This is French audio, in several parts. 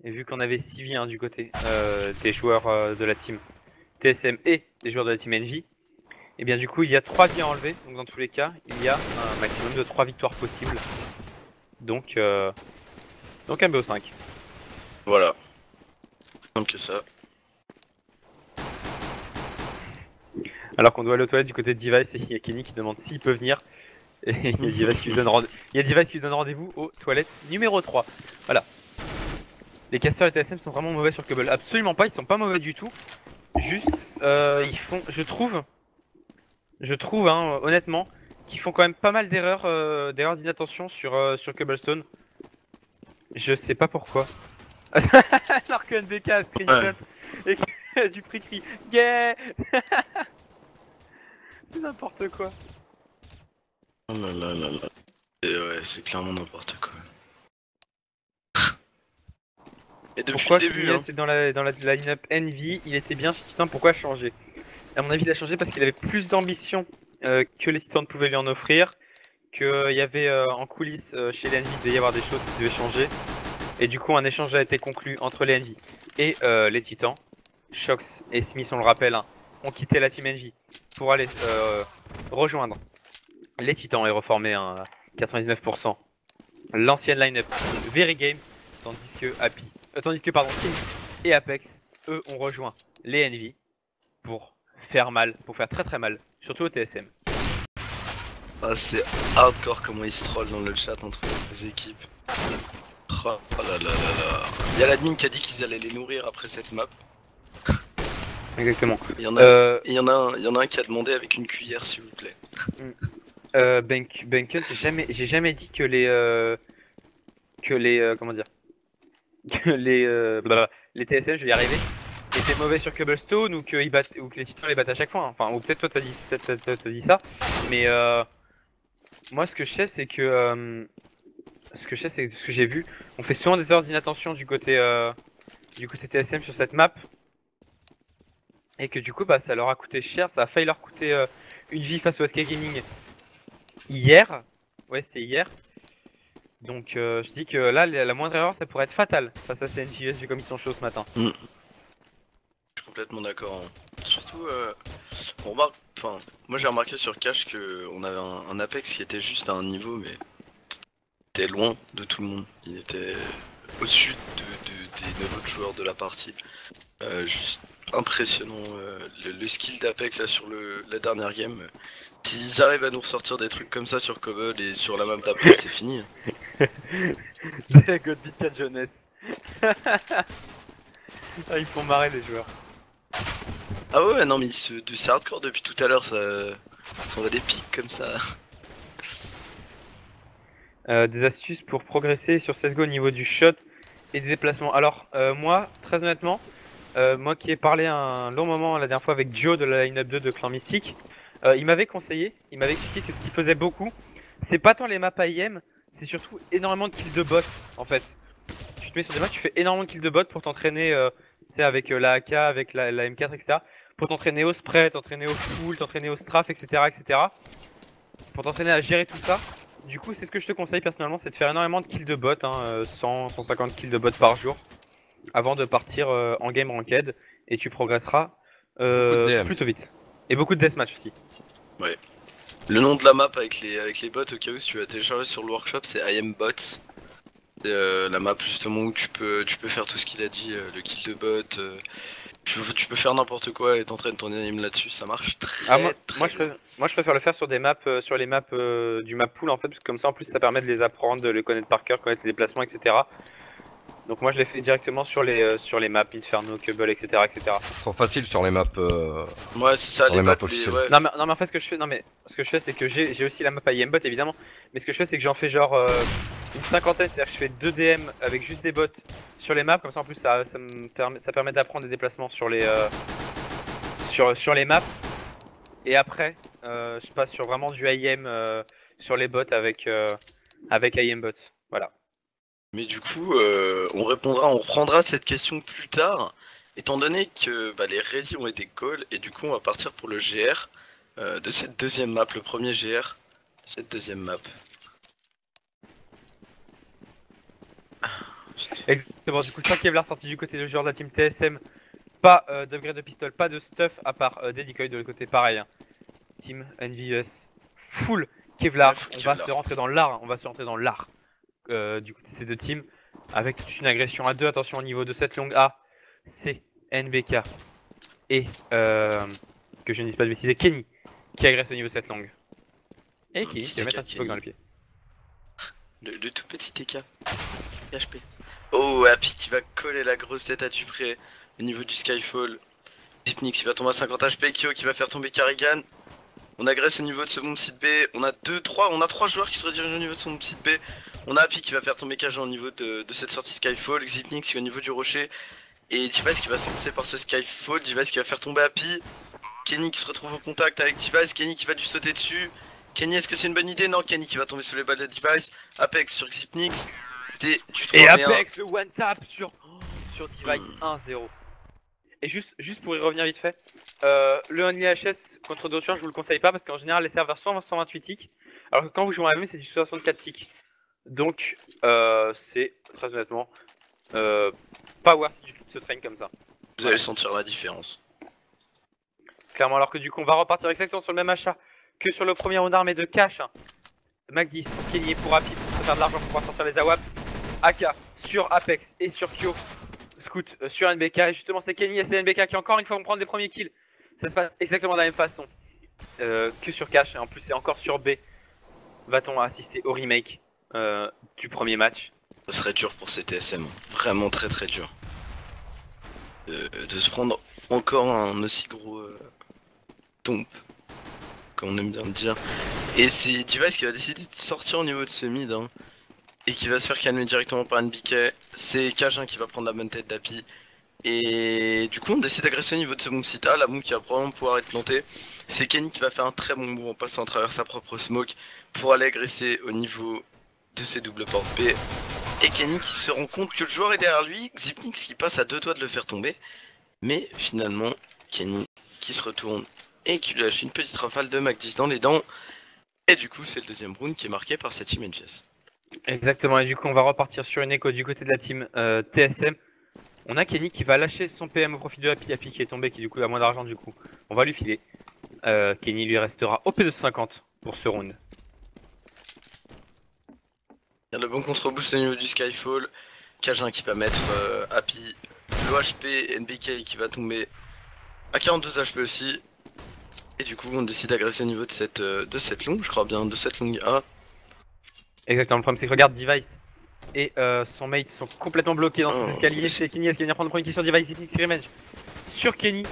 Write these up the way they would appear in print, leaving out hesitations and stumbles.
et vu qu'on avait 6 vies hein, du côté des joueurs de la team TSM et des joueurs de la team Envy, et bien du coup il y a 3 vies à enlever, donc dans tous les cas il y a un maximum de 3 victoires possibles, donc un BO5. Voilà. Simple que ça. Alors qu'on doit aller aux toilettes du côté de Device et il y a Kenny qui demande s'il peut venir. Et il y a Device qui lui donne rendez-vous aux toilettes numéro 3. Voilà. Les casteurs et TSM sont vraiment mauvais sur Cobble. Absolument pas, ils sont pas mauvais du tout. Juste, ils font, je trouve hein, honnêtement, qu'ils font quand même pas mal d'erreurs d'inattention sur Cobblestone. Je sais pas pourquoi. Alors que NBK a screenshot et que du prix crie yeah. C'est n'importe quoi. Oh là là là là. Ouais, c'est clairement n'importe quoi. Et depuis Pourquoi le début, hein. c'est dans la line-up Envy, il était bien chez Titan, pourquoi changer? À mon avis, il a changé parce qu'il avait plus d'ambition que les Titans pouvaient lui en offrir, qu'il y avait en coulisses chez les Envy, il devait y avoir des choses qui devaient changer. Et du coup, un échange a été conclu entre les Envy et les Titans. Shox et Smith, on le rappelle, hein, ont quitté la team Envy pour aller rejoindre les Titans et reformer à 99% l'ancienne line-up Very Game, tandis que Team et Apex, eux, ont rejoint les Envy pour faire mal, pour faire très très mal, surtout au TSM. Ah, c'est hardcore comment ils se trollent dans le chat entre les deux équipes. Oh là là là là. Il y a l'admin qui a dit qu'ils allaient les nourrir après cette map. Exactement. Il y en a un qui a demandé avec une cuillère s'il vous plaît. Benken, j'ai jamais dit que les comment dire, que les TSM, je vais y arriver, étaient mauvais sur Cobblestone ou que les Titans les battent à chaque fois. Hein. Enfin, ou peut-être toi t'as dit ça, mais moi ce que je sais c'est que ce que j'ai vu, on fait souvent des erreurs d'inattention du côté TSM sur cette map. Et que du coup, bah, ça leur a coûté cher, ça a failli leur coûter une vie face au SK Gaming hier. Ouais, c'était hier. Donc, je dis que là, la moindre erreur, ça pourrait être fatal face à CNJS vu comme ils sont chauds ce matin. Je suis complètement d'accord. Hein. Surtout, on remarque, enfin, moi j'ai remarqué sur Cash que on avait un Apex qui était juste à un niveau, mais était loin de tout le monde. Il était au-dessus des 9 autres joueurs de la partie. Juste impressionnant le skill d'Apex là sur la dernière game. S'ils arrivent à nous ressortir des trucs comme ça sur Cobble et sur la map d'après, c'est fini. Godbeat jeunesse. Ah, ils font marrer les joueurs. Ah ouais, non mais c'est hardcore depuis tout à l'heure, ça va des pics comme ça. Des astuces pour progresser sur CSGO au niveau du shot et des déplacements. Alors, moi, très honnêtement, moi qui ai parlé un long moment la dernière fois avec Joe de la line-up 2 de Clan Mystique, il m'avait conseillé, il m'avait expliqué que ce qu'il faisait beaucoup, c'est pas tant les maps AIM, c'est surtout énormément de kills de bot en fait. Tu te mets sur des maps, tu fais énormément de kills de bot pour t'entraîner avec la AK, avec la M4, etc. Pour t'entraîner au spray, t'entraîner au full, t'entraîner au strafe, etc. Pour t'entraîner à gérer tout ça. Du coup, c'est ce que je te conseille personnellement, c'est de faire énormément de kills de bot, hein, 100, 150 kills de bot par jour, avant de partir en game ranked, et tu progresseras plutôt vite. Et beaucoup de deathmatch aussi. Ouais. Le nom de la map avec les bots, au cas où si tu vas télécharger sur le workshop, c'est IamBots. C'est la map justement où tu peux faire tout ce qu'il a dit, le kill de bot. Tu peux faire n'importe quoi et t'entraînes ton aim là-dessus, ça marche très bien. Moi je préfère le faire sur des maps, sur les maps du map pool en fait, parce que comme ça en plus ça permet de les apprendre, de les connaître par cœur, connaître les déplacements, etc. Donc moi je l'ai fait directement sur les maps Inferno, Cubble, etc. Trop facile sur les maps. Ouais, c'est ça, sur les maps bots, officielles. ouais. Non mais en fait ce que je fais c'est que j'ai aussi la map IMBot évidemment, mais ce que je fais c'est que j'en fais genre une cinquantaine, c'est-à-dire que je fais 2 DM avec juste des bots sur les maps, comme ça en plus ça permet d'apprendre des déplacements sur les sur les maps. Et après je passe sur vraiment du IM sur les bots avec IMBot. Voilà. Mais du coup, on reprendra cette question plus tard, étant donné que les ready ont été call, et du coup on va partir pour le GR de cette deuxième map, le premier GR de cette deuxième map. Exactement, du coup 5 Kevlar sorti du côté de joueur de la team TSM. Pas d'upgrade de pistol, pas de stuff à part des decoys de l'autre côté, pareil. Hein. Team NVS full Kevlar, Ouais, full on Kevlar. va se rentrer dans l'art, du côté de ces deux teams. Avec toute une agression à deux, attention au niveau de cette longue A, c'est NBK et que je ne dise pas de bêtises, Kenny qui agresse au niveau de cette longue. Et Kenny qui va mettre un petit poke dans le pied. Le tout petit TK. HP. Oh, Happy qui va coller la grosse tête à Dupré au niveau du Skyfall. Zipnix qui va tomber à 50 HP. Kyo qui va faire tomber Carrigan. On agresse au niveau de ce bomb site B. On a 3 joueurs qui se redirigent au niveau de son bomb site B. On a Happy qui va faire tomber Kaja au niveau de cette sortie Skyfall. Zipnix qui est au niveau du rocher. Et Device qui va se lancer par ce Skyfall. Device qui va faire tomber Happy. Kenny qui se retrouve en contact avec Device. Kenny qui va lui sauter dessus. Kenny, est-ce que c'est une bonne idée? Non, Kenny qui va tomber sous les balles de Device. Apex sur Xipnix. C'est du 3 Et Apex, le one tap sur Device 1-0. Et juste pour y revenir vite fait, le Only HS contre d'autres joueurs, je vous le conseille pas parce qu'en général les serveurs sont 128 ticks, alors que quand vous jouez en AM c'est du 64 ticks. Donc c'est très honnêtement pas worth it du tout de se train comme ça. Vous allez sentir la différence. Clairement, alors que du coup on va repartir exactement sur le même achat que sur le premier round armé de cash. Mac10 pour Kenny et pour Happy pour se faire de l'argent pour pouvoir sortir les AWAP. AK sur Apex et sur Kyo. Scout sur NBK. Et justement c'est Kenny et c'est NBK qui encore une fois vont prendre des premiers kills. Ça se passe exactement de la même façon que sur cash. Et en plus c'est encore sur B. Va-t-on assister au remake du premier match. Ça serait dur pour ces TSM. Vraiment très très dur. De se prendre encore un aussi gros tombe. Comme on aime bien le dire. Et c'est Device qui va décider de sortir au niveau de ce mid. Hein, et qui va se faire calmer directement par NBK. C'est Cajun qui va prendre la bonne tête d'Happy. Et du coup on décide d'agresser au niveau de ce bomb site A. La bombe qui va probablement pouvoir être plantée. C'est Kenny qui va faire un très bon move en passant à travers sa propre smoke. Pour aller agresser au niveau de ses doubles portes B. Et Kenny qui se rend compte que le joueur est derrière lui. Xipnix qui passe à 2 doigts de le faire tomber. Mais finalement Kenny qui se retourne et qui lui lâche une petite rafale de Mac10 dans les dents. Et du coup c'est le deuxième round qui est marqué par cette team NGS. Exactement, et du coup on va repartir sur une écho du côté de la team TSM. On a Kenny qui va lâcher son PM au profit de Happy. Happy qui est tombé, qui du coup a moins d'argent du coup. On va lui filer. Kenny lui restera OP de 50 pour ce round. Il y a le bon contre-boost au niveau du Skyfall. Cajun qui va mettre Happy. L'OHP, NBK qui va tomber à 42 HP aussi. Et du coup on décide d'agresser au niveau de cette longue, je crois bien, de cette longue A. Exactement, le problème c'est que regarde Device et son mate sont complètement bloqués dans cet escalier. C'est Kenny, est-ce qu'il vient prendre le premier kill sur Device? Zipnix revenge sur Kenny.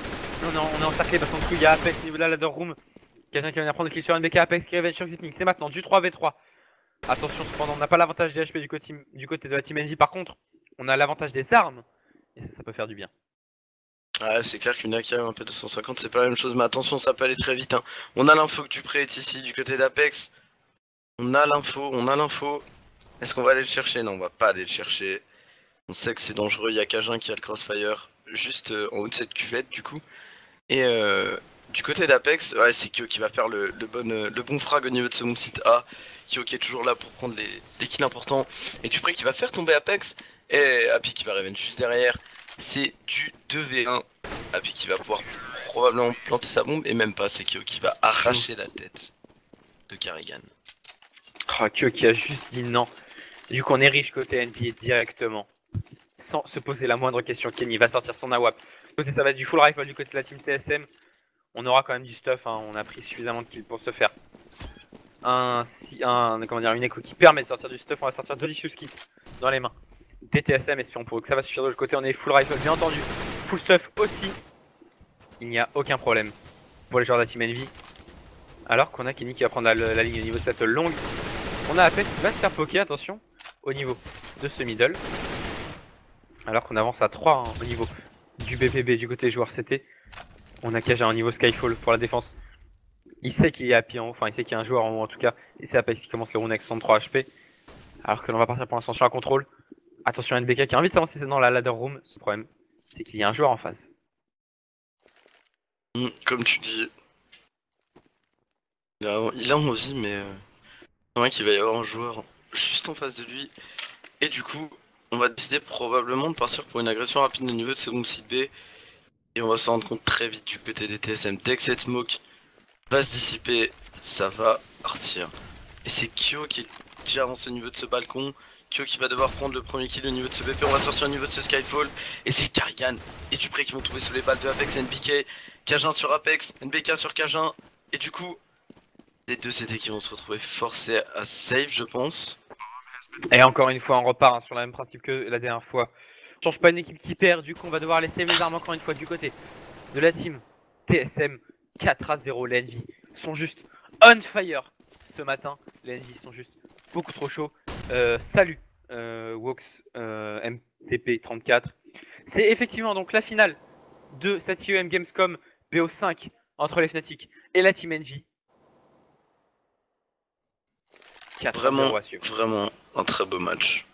Non, on est encerclé parce qu'en dessous il y a Apex au niveau de la ladder room. Quelqu'un qui va venir prendre le kill sur NBK, Apex qui revenge sur Zipnix. C'est maintenant du 3v3. Attention cependant, on n'a pas l'avantage des HP du côté de la team NV. Par contre, on a l'avantage des armes. Et ça peut faire du bien. Ouais, c'est clair qu'une AK un peu 250 c'est pas la même chose, mais attention ça peut aller très vite. Hein. On a l'info que Dupré est ici du côté d'Apex. On a l'info. Est-ce qu'on va aller le chercher? Non, on va pas aller le chercher. On sait que c'est dangereux, il y a Cajun qui a le crossfire juste en haut de cette cuvette du coup. Et du côté d'Apex, ouais, c'est Kyo qui va faire le bon frag au niveau de ce bon site A. Kyo qui est toujours là pour prendre les kills importants. Et Dupré qui va faire tomber Apex. Et Happy qui va revenge juste derrière. C'est du 2v1. Happy qui va pouvoir probablement planter sa bombe. Et même pas, c'est Kyo qui va arracher la tête de Carrigan. Oh, Kyo qui a juste dit non. Du coup on est riche côté NBA directement. Sans se poser la moindre question. Kenny va sortir son AWAP. Côté ça va être du full rifle du côté de la team TSM. On aura quand même du stuff, hein. On a pris suffisamment de kills pour se faire une écho qui permet de sortir du stuff. On va sortir Delicious Kit dans les mains des TSM, espérons pour que ça va suffire de l'autre côté. On est full rifle bien entendu, full stuff aussi. Il n'y a aucun problème pour les joueurs de la team Envy. Alors qu'on a Kenny qui va prendre la ligne au niveau de cette longue. On a Apex qui va se faire poker, attention, au niveau de ce middle. Alors qu'on avance à 3 hein, au niveau du BPB du côté joueur CT. On a Kaja au niveau Skyfall pour la défense. Il sait qu'il y a Happy en haut, enfin il sait qu'il y a un joueur en haut en tout cas. Et c'est Apex qui commence le round avec 63 HP. Alors que l'on va partir pour l'instant sur un contrôle. Attention NBK qui a envie de s'avancer dans la ladder room. Ce problème, c'est qu'il y a un joueur en face. Comme tu dis, il a envie, mais c'est vrai qu'il va y avoir un joueur juste en face de lui. Et du coup, on va décider probablement de partir pour une agression rapide au niveau de seconde site B. Et on va s'en rendre compte très vite du côté des TSM. Dès que cette smoke va se dissiper, ça va partir. Et c'est Kyo qui est déjà avancé au niveau de ce balcon. Kyo qui va devoir prendre le premier kill au niveau de ce BP. On va sortir au niveau de ce Skyfall. Et c'est Karrigan et Dupré qui vont tomber sous les balles de Apex et NBK. Cajun sur Apex, NBK sur Cajun. Et du coup, les deux CT qui vont se retrouver forcés à save, je pense. Et encore une fois, on repart hein, sur le même principe que la dernière fois. On change pas une équipe qui perd, du coup on va devoir laisser les armes encore une fois du côté de la team TSM. 4-0, les Envy sont juste on fire ce matin. Les Envy sont juste beaucoup trop chauds. Salut Wox MTP34. C'est effectivement donc la finale de cette IEM Gamescom BO5 entre les Fnatic et la team Envy. Vraiment un très beau match.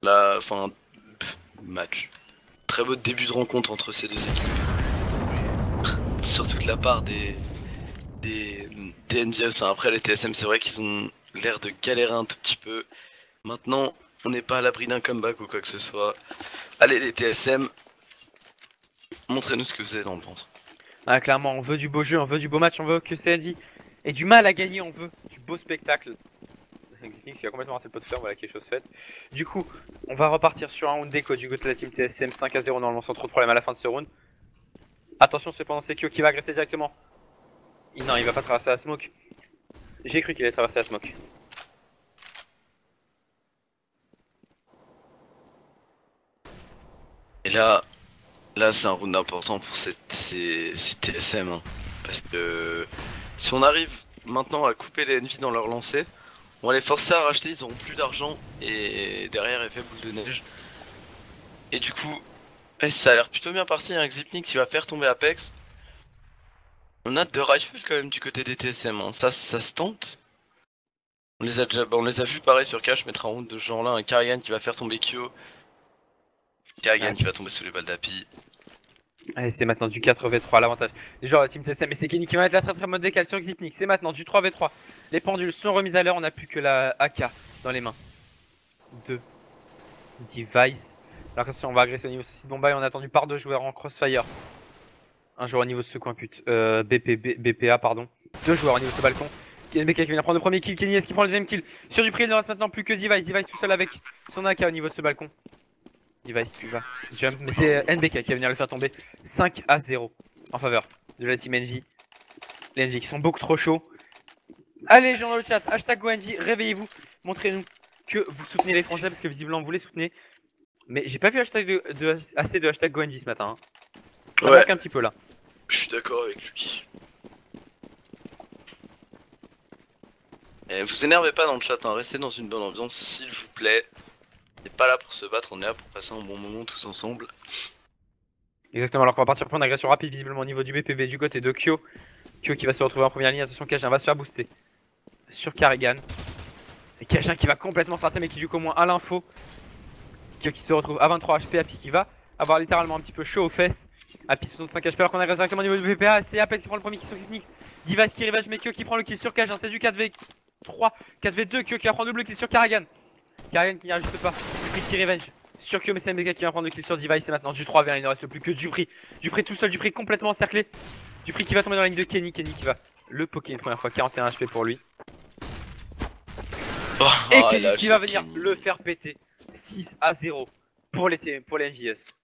Là, enfin, match. Très beau début de rencontre entre ces deux équipes. Surtout de la part des NVS. Après les TSM, c'est vrai qu'ils ont l'air de galérer un tout petit peu. Maintenant, on n'est pas à l'abri d'un comeback ou quoi que ce soit. Allez les TSM, montrez-nous ce que vous avez dans le ventre. Ah, clairement, on veut du beau jeu, on veut du beau match, on veut que CNJ ait du mal à gagner, on veut du beau spectacle. Xpnix qui a complètement raté le pot de fer, voilà quelque chose faite. Du coup, on va repartir sur un round déco du côté de la team TSM 5-0 normalement sans trop de problème à la fin de ce round. Attention cependant, c'est Kyo qui va agresser directement. Non, il va pas traverser la smoke. J'ai cru qu'il allait traverser la smoke. Et là c'est un round important pour ces TSM. Hein, parce que si on arrive maintenant à couper les ennemis dans leur lancée, on va les forcer à racheter, ils auront plus d'argent et derrière effet boule de neige. Et du coup, ça a l'air plutôt bien parti, hein, Xpnix qui va faire tomber Apex. On a deux rifles quand même du côté des TSM, hein. Ça se tente. On les a vus pareil sur Cash mettre un round de ce genre là, un Karrigan qui va faire tomber Kyo. Karrigan qui va tomber sous les balles d'Api. Allez, c'est maintenant du 4v3 à l'avantage des joueurs de la team TSM. Et c'est Kenny qui va mettre la très mode décale sur Xpnix. C'est maintenant du 3v3. Les pendules sont remises à l'heure. On n'a plus que la AK dans les mains de Device. Alors attention, on va agresser au niveau de ce site Bombay. On est attendu par deux joueurs en crossfire. Un joueur au niveau de ce coin pute. BPA, pardon. Deux joueurs au niveau de ce balcon. NBK qui vient prendre le premier kill. Kenny est-ce qu'il prend le deuxième kill? Sur Dupré, il ne reste maintenant plus que Device. Device tout seul avec son AK au niveau de ce balcon. Device qui va jump, mais c'est NBK qui va venir le faire tomber 5-0 en faveur de la team Envy. Les Envy qui sont beaucoup trop chauds. Allez, gens dans le chat, hashtag GoEnvy, réveillez-vous, montrez-nous que vous soutenez les Français parce que visiblement vous les soutenez. Mais j'ai pas vu assez de hashtag GoEnvy ce matin. Hein. Ça manque un petit peu là. Je suis d'accord avec lui. Et vous énervez pas dans le chat, hein. Restez dans une bonne ambiance s'il vous plaît. On n'est pas là pour se battre, on est là pour passer un bon moment tous ensemble. Exactement, alors qu'on va partir pour une agression rapide visiblement au niveau du BPB du côté de Kyo. Kyo qui va se retrouver en première ligne, attention Cajun va se faire booster sur Karrigan. Et Cajun qui va complètement s'arrêter mais qui du coup au moins à l'info. Kyo qui se retrouve à 23 HP, Api qui va avoir littéralement un petit peu chaud aux fesses. Api 65 HP alors qu'on agresse directement au niveau du BPA, c'est Apex qui prend le premier kill sur Xpnix. Device qui rivage mais Kyo qui prend le kill sur Cajun, c'est du 4v3, 4v2, Kyo qui va prendre double kill sur Karrigan. Karrigan qui n'y ajuste pas, Dupré qui revenge sur Kyo mais c'est MBK qui va prendre le kill sur Device. C'est maintenant du 3v1, il ne reste plus que Dupré. Dupré tout seul, Dupré complètement encerclé. Dupré qui va tomber dans la ligne de Kenny, Kenny qui va le poker une première fois, 41 HP pour lui. Et Kenny qui va venir le faire péter 6-0 pour les NVS.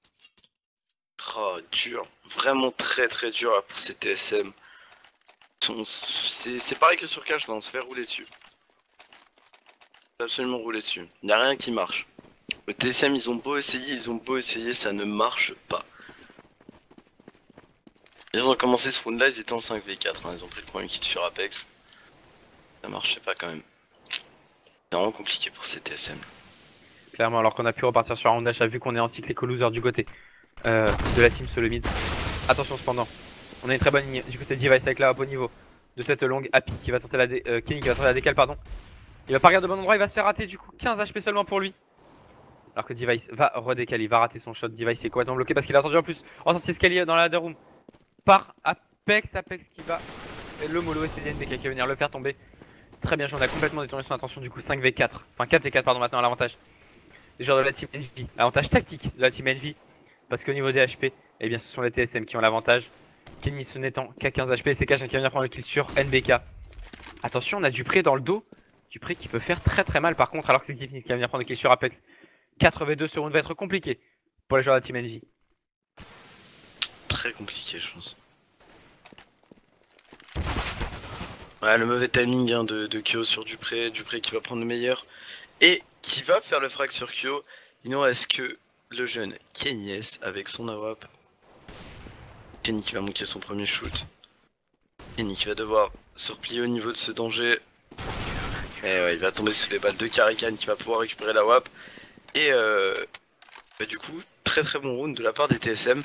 Oh dur, vraiment très dur là pour ces TSM. C'est pareil que sur Cash là, on se fait rouler dessus. Absolument rouler dessus, il n'y a rien qui marche. Le TSM ils ont beau essayer, ça ne marche pas. Ils ont commencé ce round là, ils étaient en 5v4, hein. Ils ont pris le premier kill sur Apex. Ça marchait pas quand même. C'est vraiment compliqué pour ces TSM. Clairement, alors qu'on a pu repartir sur un round d'achat vu qu'on est en cycle éco-loser du côté de la team solo mid. Attention cependant, on a une très bonne ligne du côté de Device avec la hop au niveau de cette longue Happy qui va tenter Kenny qui va tenter la décale, pardon. Il va pas regarder au bon endroit, il va se faire rater du coup 15 HP seulement pour lui. Alors que Device va redécaler, il va rater son shot. Device est complètement bloqué parce qu'il a attendu en plus en sortie escalier dans la ladder room par Apex. Apex qui va le mollo et c'est NBK qui va venir le faire tomber. Très bien joué, on a complètement détourné son attention du coup 5v4, enfin 4v4 pardon maintenant à l'avantage des joueurs de la team Envy. Avantage tactique de la team Envy. Parce qu'au niveau des HP, eh bien ce sont les TSM qui ont l'avantage. Kenny ce n'étant qu'à 15 HP, c'est Cajun qui va venir prendre le kill sur NBK. Attention, on a Dupré dans le dos. Dupré qui peut faire très très mal par contre, alors que c'est Xipnix qui va venir prendre le kill sur Apex. 4v2 sur une va être compliqué pour les joueurs de la team Envy. Très compliqué, je pense. Ouais, le mauvais timing hein, de Kyo sur Dupré qui va prendre le meilleur et qui va faire le frag sur Kyo. Il ne reste que le jeune Kenny S avec son AWP. Kenny qui va manquer son premier shoot. Kenny qui va devoir se replier au niveau de ce danger. Et ouais, il va tomber sous les balles de Karikan qui va pouvoir récupérer la WAP. Et bah, du coup, très très bon round de la part des TSM.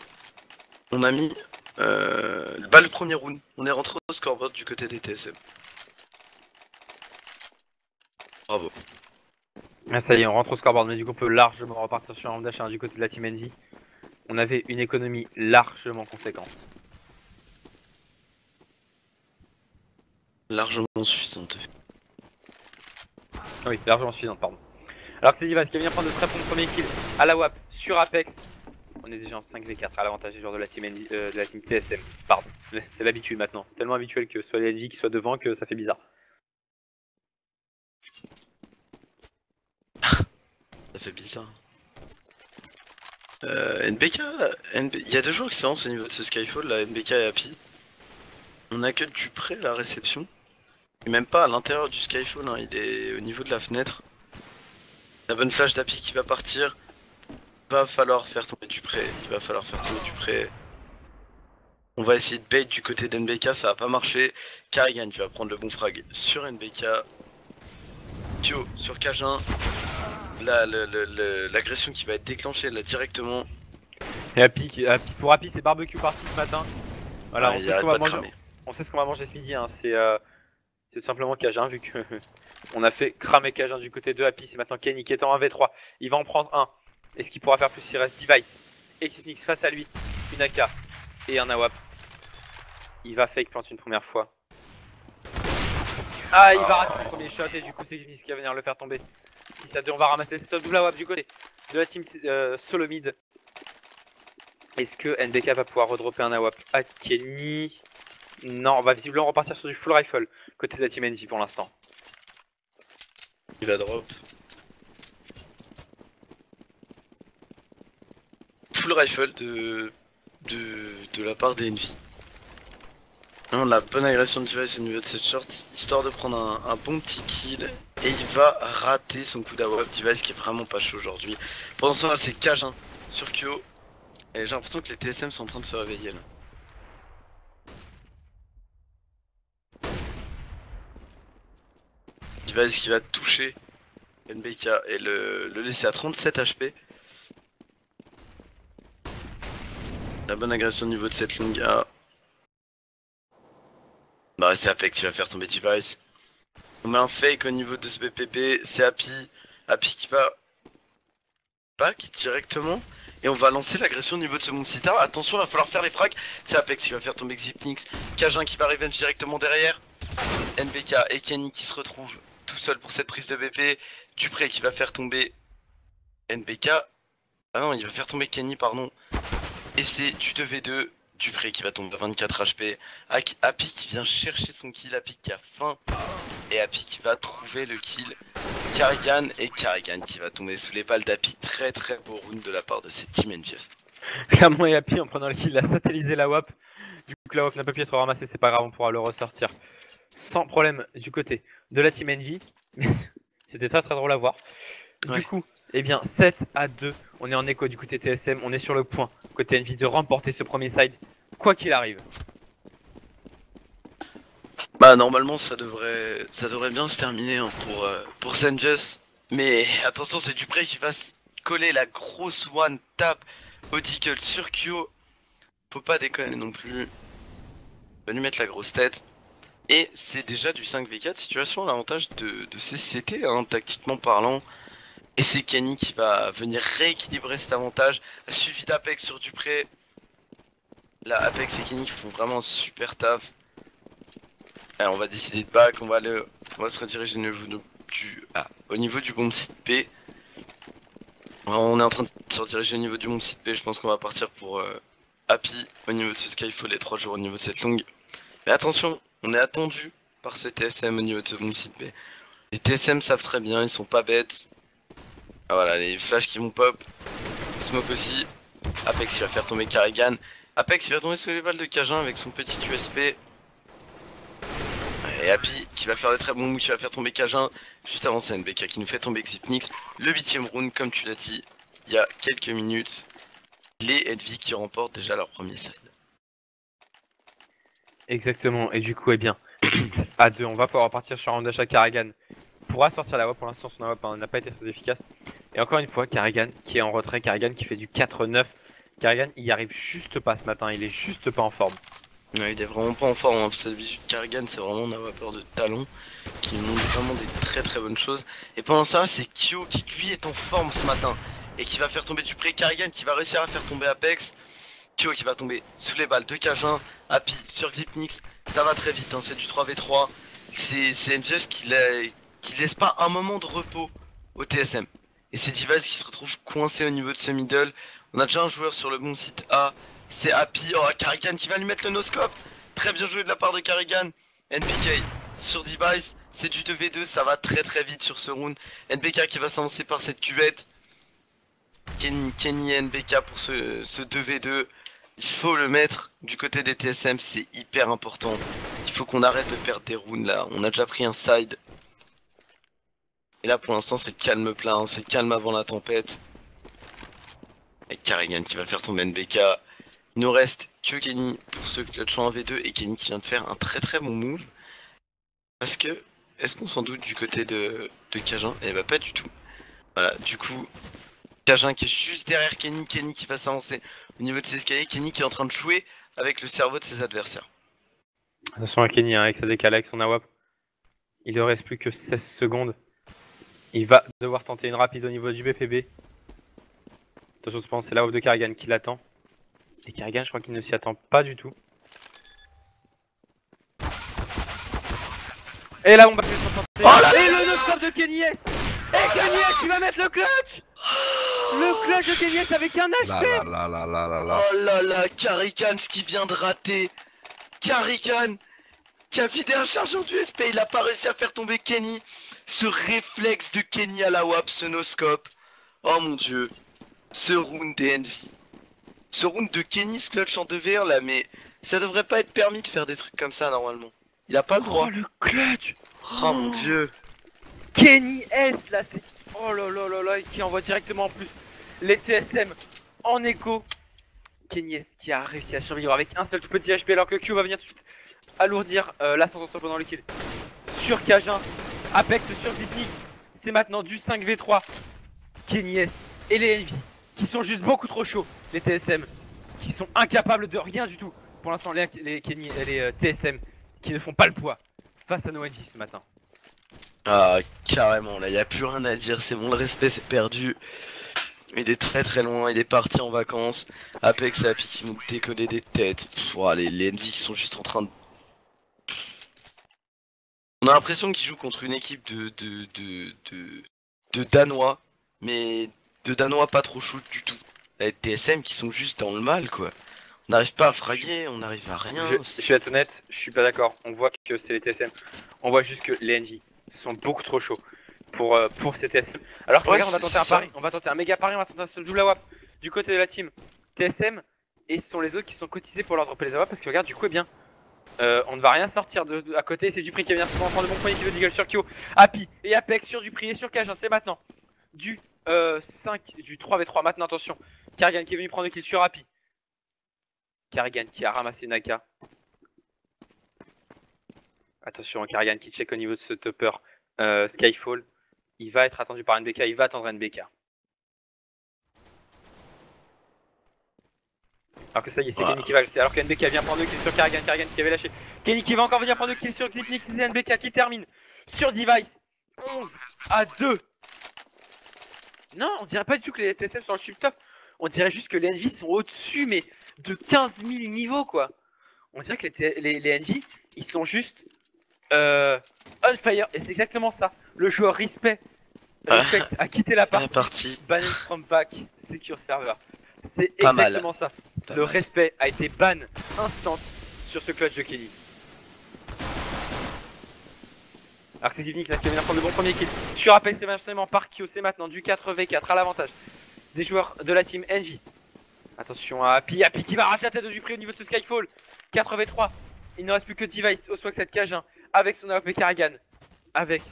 On a mis le premier round. On est rentré au scoreboard du côté des TSM. Bravo. Ah, ça y est, on rentre au scoreboard, mais du coup on peut largement repartir sur un round d'achat du côté de la team Envy. On avait une économie largement conséquente. Largement suffisante. Oui, largement suffisante, pardon. Alors que c'est Divas qui va venir prendre de très bons premiers kills à la WAP sur Apex. On est déjà en 5v4 à l'avantage des joueurs de la team, de la team TSM. Pardon, c'est l'habitude maintenant. C'est tellement habituel que ce soit les Envy qui soient devant que ça fait bizarre. Ça fait bizarre. NBK, il y a deux joueurs qui se lancent au niveau de ce Skyfall, là, NBK et Happy. On a que Dupré à la réception. Et même pas à l'intérieur du Skyfall, hein, il est au niveau de la fenêtre. La bonne flash d'Happy qui va partir. Va falloir faire tomber Dupré. On va essayer de bait du côté d'NBK, ça va pas marcher. Karigan qui va prendre le bon frag sur NBK. Tio sur Cajun. L'agression qui va être déclenchée là directement. Et pour Happy, c'est barbecue party ce matin. Voilà, on sait ce qu'on va manger. On sait ce qu'on va manger ce midi. Hein. C'est tout simplement Cajun, vu que on a fait cramer Cajun du côté de Happy. C'est maintenant Kenny qui est en 1v3. Il va en prendre un. Est-ce qu'il pourra faire plus? Il reste Device et Xipnix face à lui. Une AK et un AWP. Il va fake plant une première fois. Ah, il va rater le premier shot et du coup c'est Xipnix qui va venir le faire tomber. 6 à 2, on va ramasser cette double AWP du côté de la team solo mid. Est-ce que NBK va pouvoir redropper un AWP à Kenny? Non, on va visiblement repartir sur du full rifle côté de la team NG pour l'instant. Il va drop. Full rifle de la part des Envy. On a bonne agression de Device au niveau de cette short, histoire de prendre un bon petit kill. Et il va rater son coup d'AWP. Device qui est vraiment pas chaud aujourd'hui. Pendant ce temps là c'est Cajun sur Kyo. Et j'ai l'impression que les TSM sont en train de se réveiller là. Device qui va toucher NBK et le laisser à 37 HP. La bonne agression au niveau de cette longue A. Bah c'est Apex qui va faire tomber Device. On met un fake au niveau de ce BPP, c'est Happy. Happy qui va back directement. Et on va lancer l'agression au niveau de ce Moonsita. Attention, il va falloir faire les frags. C'est Apex qui va faire tomber Xipnix. Cajun qui va revenge directement derrière. NBK et Kenny qui se retrouvent tout seul pour cette prise de BP. Dupré qui va faire tomber NBK. Ah non, il va faire tomber Kenny, pardon. Et c'est du 2v2. Dupré qui va tomber à 24 HP. Happy qui vient chercher son kill. Happy qui a faim. Et Happy qui va trouver le kill. Karigan et Karigan qui va tomber sous les balles d'Happy. Très très beau round de la part de cette team Envious. Clairement, et Happy en prenant le kill, il a satellisé la WAP. Du coup, la WAP n'a pas pu être ramassée, c'est pas grave, on pourra le ressortir sans problème du côté de la team Envy. C'était très très drôle à voir. Du coup, eh bien 7 à 2, on est en écho du côté TSM, on est sur le point côté Envy de remporter ce premier side, quoi qu'il arrive. Bah normalement ça devrait bien se terminer hein, pour Senjus. Mais attention, c'est Dupré qui va coller la grosse one tap au Deagle sur Kyo. Faut pas déconner non plus. On va lui mettre la grosse tête. Et c'est déjà du 5v4 situation à l'avantage de CCT hein, tactiquement parlant. Et c'est Kenny qui va venir rééquilibrer cet avantage. Suivi d'Apex sur Dupré. Là Apex et Kenny qui font vraiment un super taf. Alors, on va décider de back, on va se rediriger au niveau du bomb site B. On est en train de se rediriger au niveau du mont site B, je pense qu'on va partir pour Happy au niveau de ce Skyfall les 3 jours au niveau de cette longue. Mais attention, on est attendu par ce TSM au niveau de ce mont site B. Les TSM savent très bien, ils sont pas bêtes. Ah voilà, les flashs qui vont pop. Smoke aussi. Apex il va faire tomber Carrigan. Apex il va tomber sous les balles de Cajun avec son petit USP. Et Happy qui va faire de très bons moves, qui va faire tomber Cajun. Juste avant c'est NBK qui nous fait tomber Xipnix. Le 8ème round comme tu l'as dit il y a quelques minutes. Les Envy qui remportent déjà leur premier side. Exactement, et du coup, eh bien, à 2, on va pouvoir partir sur un round d'achat. Carrigan pourra sortir la WAP, pour l'instant son WAP n'a pas été très efficace. Et encore une fois, Carrigan qui est en retrait, Carrigan qui fait du 4-9. Carrigan il y arrive juste pas ce matin, il est juste pas en forme. Ouais, il est vraiment pas en forme, hein. Cette visu de Carrigan c'est vraiment un vapeur de talon qui nous montre vraiment des très bonnes choses. Et pendant ça c'est Kyo qui lui est en forme ce matin et qui va faire tomber du pré. Carrigan qui va réussir à faire tomber Apex. Kyo qui va tomber sous les balles de Cajun. Happy sur Xipnix, ça va très vite, hein. C'est du 3v3. C'est NGS qui laisse pas un moment de repos au TSM. Et c'est Device qui se retrouve coincé au niveau de ce middle. On a déjà un joueur sur le bon site A. C'est Happy. Oh, Carrigan qui va lui mettre le no-scope. Très bien joué de la part de Carrigan. NBK sur Device. C'est du 2v2. Ça va très vite sur ce round. NBK qui va s'avancer par cette cuvette. Kenny et NBK pour ce 2v2. Il faut le mettre du côté des TSM. C'est hyper important. Il faut qu'on arrête de perdre des rounds là. On a déjà pris un side. Et là pour l'instant c'est calme plein. C'est calme avant la tempête. Avec Carrigan qui va faire tomber NBK. Il nous reste que Kenny pour ce clutch en 1v2 et Kenny qui vient de faire un très bon move. Parce que, est-ce qu'on s'en doute du côté de Cajun? Eh bah pas du tout. Voilà, du coup, Cajun qui est juste derrière Kenny, Kenny qui va s'avancer au niveau de ses escaliers, Kenny qui est en train de jouer avec le cerveau de ses adversaires. Attention à Kenny, hein, avec sa décale, avec son AWAP. Il ne reste plus que 16 secondes. Il va devoir tenter une rapide au niveau du BPB. Attention, je pense c'est la WAP de Carrigan qui l'attend. Et Carrigan, je crois qu'il ne s'y attend pas du tout. Et là, on va faire tenter. Oh là là, et le no-scope de Kenny S. Et Kenny S qui va mettre le clutch. Le clutch de Kenny S avec un HP. Oh là là, Carrigan ce qui vient de rater. Carrigan qui a vidé un chargeur d'USP, il a pas réussi à faire tomber Kenny. Ce réflexe de Kenny à la WAP, ce no-scope. Oh mon dieu. Ce round des Envy. Ce round de Kenny ce clutch en 2v1 là, mais ça devrait pas être permis de faire des trucs comme ça normalement. Il a pas le droit. Oh le clutch. Oh mon dieu. Kenny S là, c'est... Oh là là là là, qui envoie directement en plus les TSM en écho. Kenny S qui a réussi à survivre avec un seul tout petit HP alors que Q va venir tout de suite alourdir l'ascension pendant le kill. Sur Cajun, Apex sur Xipnix, c'est maintenant du 5v3. Kenny S et les Envy qui sont juste beaucoup trop chauds. Les TSM qui sont incapables de rien du tout. Pour l'instant les TSM qui ne font pas le poids face à nos Envy ce matin. Ah carrément là, y a plus rien à dire, c'est bon, le respect c'est perdu. Il est très loin, il est parti en vacances. Apex et Happy qui vont décoller des têtes. Les Envy qui sont juste en train de... On a l'impression qu'ils jouent contre une équipe de Danois, mais de Danois pas trop shoot du tout. Les TSM qui sont juste dans le mal quoi. On n'arrive pas à fraguer, on n'arrive à rien. Je vais être honnête, je suis pas d'accord. On voit que c'est les TSM. On voit juste que les Envy sont beaucoup trop chauds pour ces TSM. Alors que Ouais, regarde, on va tenter un pari, on va tenter un méga pari, on va tenter un seul double AWAP du côté de la team TSM. Et ce sont les autres qui sont cotisés pour leur dropper les AWAP parce que regarde, du coup, eh bien, on ne va rien sortir à côté. C'est Dupri qui vient souvent prendre de bons points qui veut Deagle sur Kyo. Happy et Apex sur Dupri et sur Cajun, c'est maintenant. Du 3v3 maintenant, attention. Carrigan qui est venu prendre le kill sur Happy. Carrigan qui a ramassé Naka. Attention, Carrigan qui check au niveau de ce topper Skyfall. Il va être attendu par NBK, il va attendre NBK. Alors que ça y est, c'est Kenny qui va. Alors que NBK vient prendre le kill sur Carrigan, Carrigan qui avait lâché. Kenny qui va encore venir prendre le kill sur Xipnix, c'est NBK qui termine sur Device. 11-2. Non, on dirait pas du tout que les TSM sont dans le sub-top. On dirait juste que les Envy sont au-dessus, mais de 15 000 niveaux quoi. On dirait que les Envy, ils sont juste on fire. Et c'est exactement ça. Le joueur respect Respect a quitté la La partie. partie. Ban from back, secure server. C'est Pas mal. exactement ça. Pas Le mal. respect a été ban instant sur ce clutch de Kenny. Arctic Evening qui vient de prendre le bon premier kill. Sur Apex éventuellement par Kyo, c'est maintenant du 4v4 à l'avantage des joueurs de la team Envy. Attention à Happy qui va arracher la tête de Dupré au niveau de ce Skyfall. 4v3. Il ne reste plus que Device au Swag7 Cajun avec son AWP Karrigan. Avec